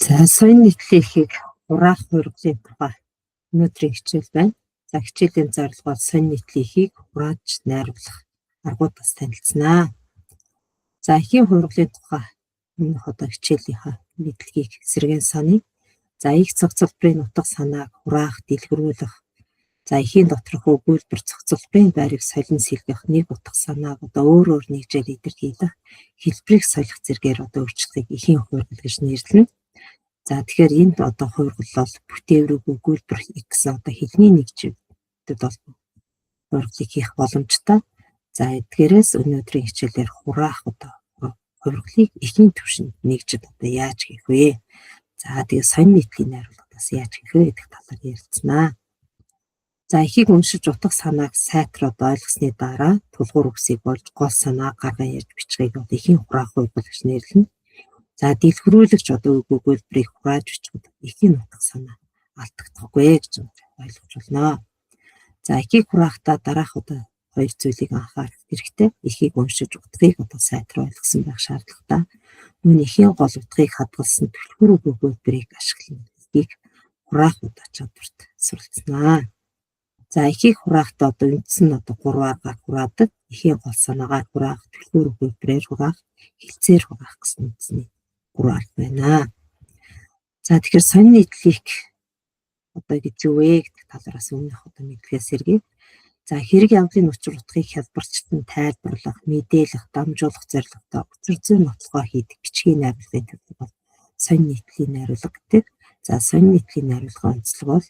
За соёлын нийтлэлийг хураах хуурдлын тухай өнөөдрийн хичээл байна. За хичээлийн зорилго соёлын нийтлэлийг хурааж найруулах аргуудаас танилцсанаа. За эхийн хуурдлын тухай өмнөх одоо хичээлийнхаа мэдлэгийг сэргээн саний. За их цогцлбарын нутаг санааг хураах, дэлгэрүүлэх. За эхийн доторх өгүүлбэр цогцлбарын байрыг солин сэлгэх, нэг утга санааг одоо өөр нэгжээр илэрхийлэх, хэлбэрийг солих зэргээр одоо өөрчлөлтийг эхийн хуурдал гэж нэрлэнэ. За тэгэхээр энд одоо хуурдал бол бүтээврэг өгүүлбэр гэсэн одоо хэлний нэгжүүдэд бол хуурдлыг хийх боломжтой. За эдгээрээс өнөөдрийн хичээлээр хураах одоо хуурдлыг эхийн түвшинд нэгжид одоо яаж хийх вэ? За тэгээ соёлын нийтлийн найруулгаас яаж хийх вэ гэдэг талаар ярилцсанаа. За эхийг уншиж утга санааг сайтраад ойлгосны дараа тулгуур үгсийг болж гол санаа гарган ярьж бичгийг одоо эхийн хураах хуурдал гэж нэрлэнэ. За дэлгэрүүлэгч одоо өгүүлбэрийг хурааж бичих эхийн утга санаа алдагдахгүй гэж ойлгож байна. За эхийг хураахтаа дараах одоо хоёр зүйлийг анхаарах хэрэгтэй. Эхийг уншиж утгыг одоо сайтар ойлгосон байх шаардлагатай. Мөн эхийн гол утгыг хадгалсан түлхүүр өгүүлбэрийг ашиглан эхийг хураах одоо чадварт суралцсанаа. За эхийг хураахтаа одоо үндсэн одоо 3 аргаар хураадаг. Эхийн гол санаагаар хураах, түлхүүр өгүүлбэрээр хураах, хэлцээр хураах гэсэн үндсний 3 арга байна. За тэгэхээр соёлын нийтлэлийг одоо гэж юу вэ гэдэг талаараас өмнөх одоо мэдлэгээс сэргий. За хэрэг явдлын учир утгыг хялбарчтан тайлбарлах, мэдээлэх, дамжуулах зорилготой учир зүйн нотлогоо хийдэг бичгийн найруулгын төлөв бол соёлын нийтлэлийн найруулга гэдэг. За соёлын нийтлэлийн найруулгын онцлог бол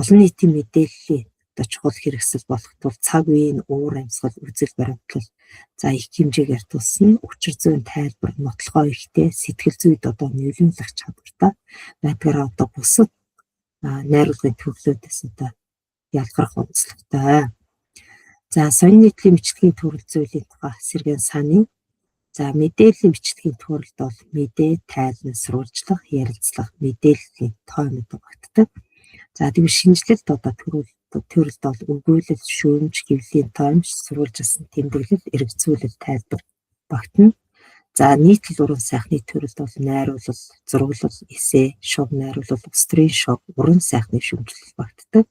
олон нийтийн мэдээллийн одоо чухал хэрэгсэл болох тул цаг үеийн уур амьсгал, үзэл баримтлал за их хэмжээгээр тусна учир зүйн тайлбар, нотлогоо ихтэй сэтгэл зүйд одоо нөлөөлөх чадвартай байдгаараа одоо бусад найруулгын төрлөөдөөс одоо ялгарх онцлогтой. За соёлын нийтлийн бичгийн төрөл зүйлийн тухай сэргээн саний. За мэдээллийн бичгийн төрөлд бол мэдээ, тайлбар, сурвалжлах, ярилцлах, мэдээллийн тоймод багтдаг. За тэгвэл шинжилэлт одоо төрөлд бол өгүүлэл, шүүмж, хэвлэлийн тоймж, сурвалжилсан тэмдэглэл, эргэцүүлэл, тайлбар багтана. За нийтлэл уран сайхны төрөлд бол найруулал, зураглал, эссе, шог найруулал, устрын шог, уран сайхны шүмжлэл багтдаг.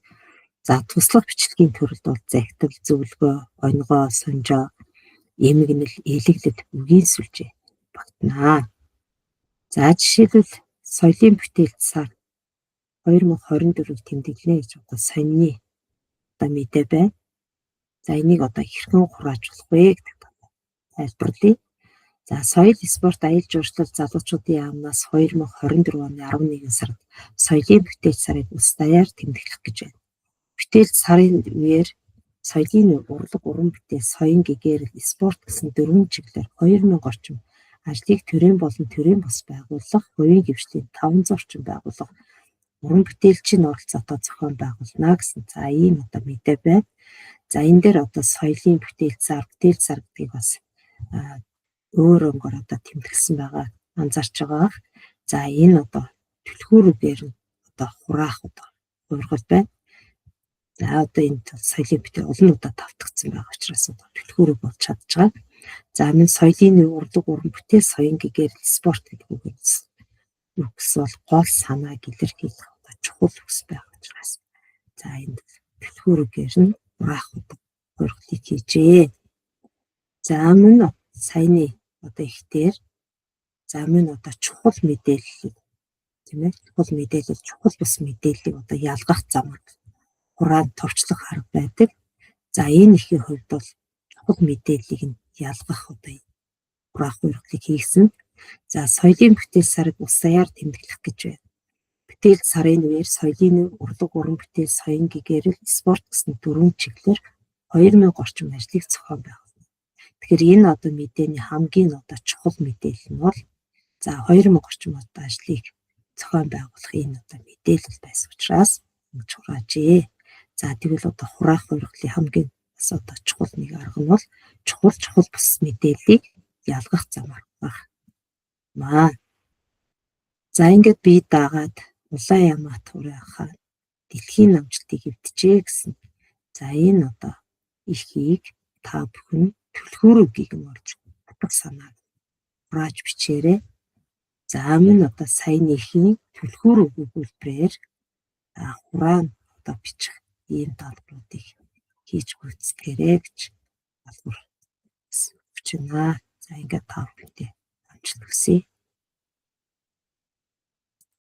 За туслах бичлэгийн төрөлд бол захидал, зөвлөгөө, оньгоо, сонжоо, эмгэнэл, илэглэл, үгийн сүлжээ багтана. За жишээлбэл соёлын бүтээлд сар 2024-ийг тэмдэглэнэ гэж одоо соёлны одоо мэдээ байна. За энийг одоо хэрхэн хурааж болох вэ гэдэг тайлбарлая. За соёл, спорт, аялал жуулчлал залуучуудын яамнаас 2024 оны 11 сард соёлын бүтээл сарыг улс даяар тэмдэглэх гэж байна. Бүтээл сарын үеэр соёлын урлаг, уран бүтээл, соён гэгээрэл, спорт гэсэн 4 чиглэлээр 2000 орчим ажлыг төрийн болон төрийн бус байгууллага, хувийн хвшлийн 500 орчим байгууллага уран бүтээлчийн оролцоотой зохион байгуулна гэсэн за ийм одоо мэдээ байна. За энэ дээр одоо соёлын бүтээл цар гэдгийг бас өөр өнгөөр одоо тэмдэглэсэн байгаа анзаарч байгаа. За энэ одоо түлхүүрээр нь одоо хураах одоо хуургал байна. За одоо энэ соёлын бүтээл олон удаа давтагдсан байгаа учраас одоо түлхүүрэг болж чадж байгаа. За энэ соёлын урлаг, уран бүтээл, соён гэгээрэл, спорт гэдэг үгс бол гол санааг илэрхийлэх одоо чухал үгс байгаа учраас за энэ түлхүүргээр нь хураах одоо хуургалыг хийжээ. За мөн саяны одоо ихтер за мөн одоо чухал мэдээлэл тийм ээ чухал мэдээлэл чухал бус мэдээллийг одоо ялгах замаар хураан товчлох арга байдаг. За энэ ихийн хувьд бол чухал мэдээллийг нь ялгах одоо хураах хуургалыг хийсэн. За соёлын бүтээл сарыг улс даяар тэмдэглэх гэж байна. Бүтээл сарын үеэр соёлын урлаг, уран бүтээл, соён гэгээрэл, спорт гэсэн 4 чиглэлээр 2000 орчим ажлыг зохион байгуулна. Тэгэхээр энэ одоо мэдээний хамгийн одоо чухал мэдээлэл нь бол за 2000 орчим одоо ажлыг зохион байгуулах энэ одоо мэдээлэл байсан учраас ингэж хураажээ. За тэгвэл одоо хураах хуургалын хамгийн бас одоо чухал нэг арга нь бол чухал бус мэдээллийг ялгах замаар хураах. За ингээд бие даагаад улаан ямаа турайхаа дэлхийн намжлтыг эвтжээ гэсэн. За энэ одоо ихийг та бүхэн түлхүүрөгийг нь олж утга санааг хурааж бичээрэй. За мөн одоо сайн нэхийн түлхүүр өгүүлбэрээр хураан одоо бичих ийм даалгавруудыг хийж гүйцэтгээрэй гэж боловсруулж байна. За ингээд та бүхэнд амжилт хүсье.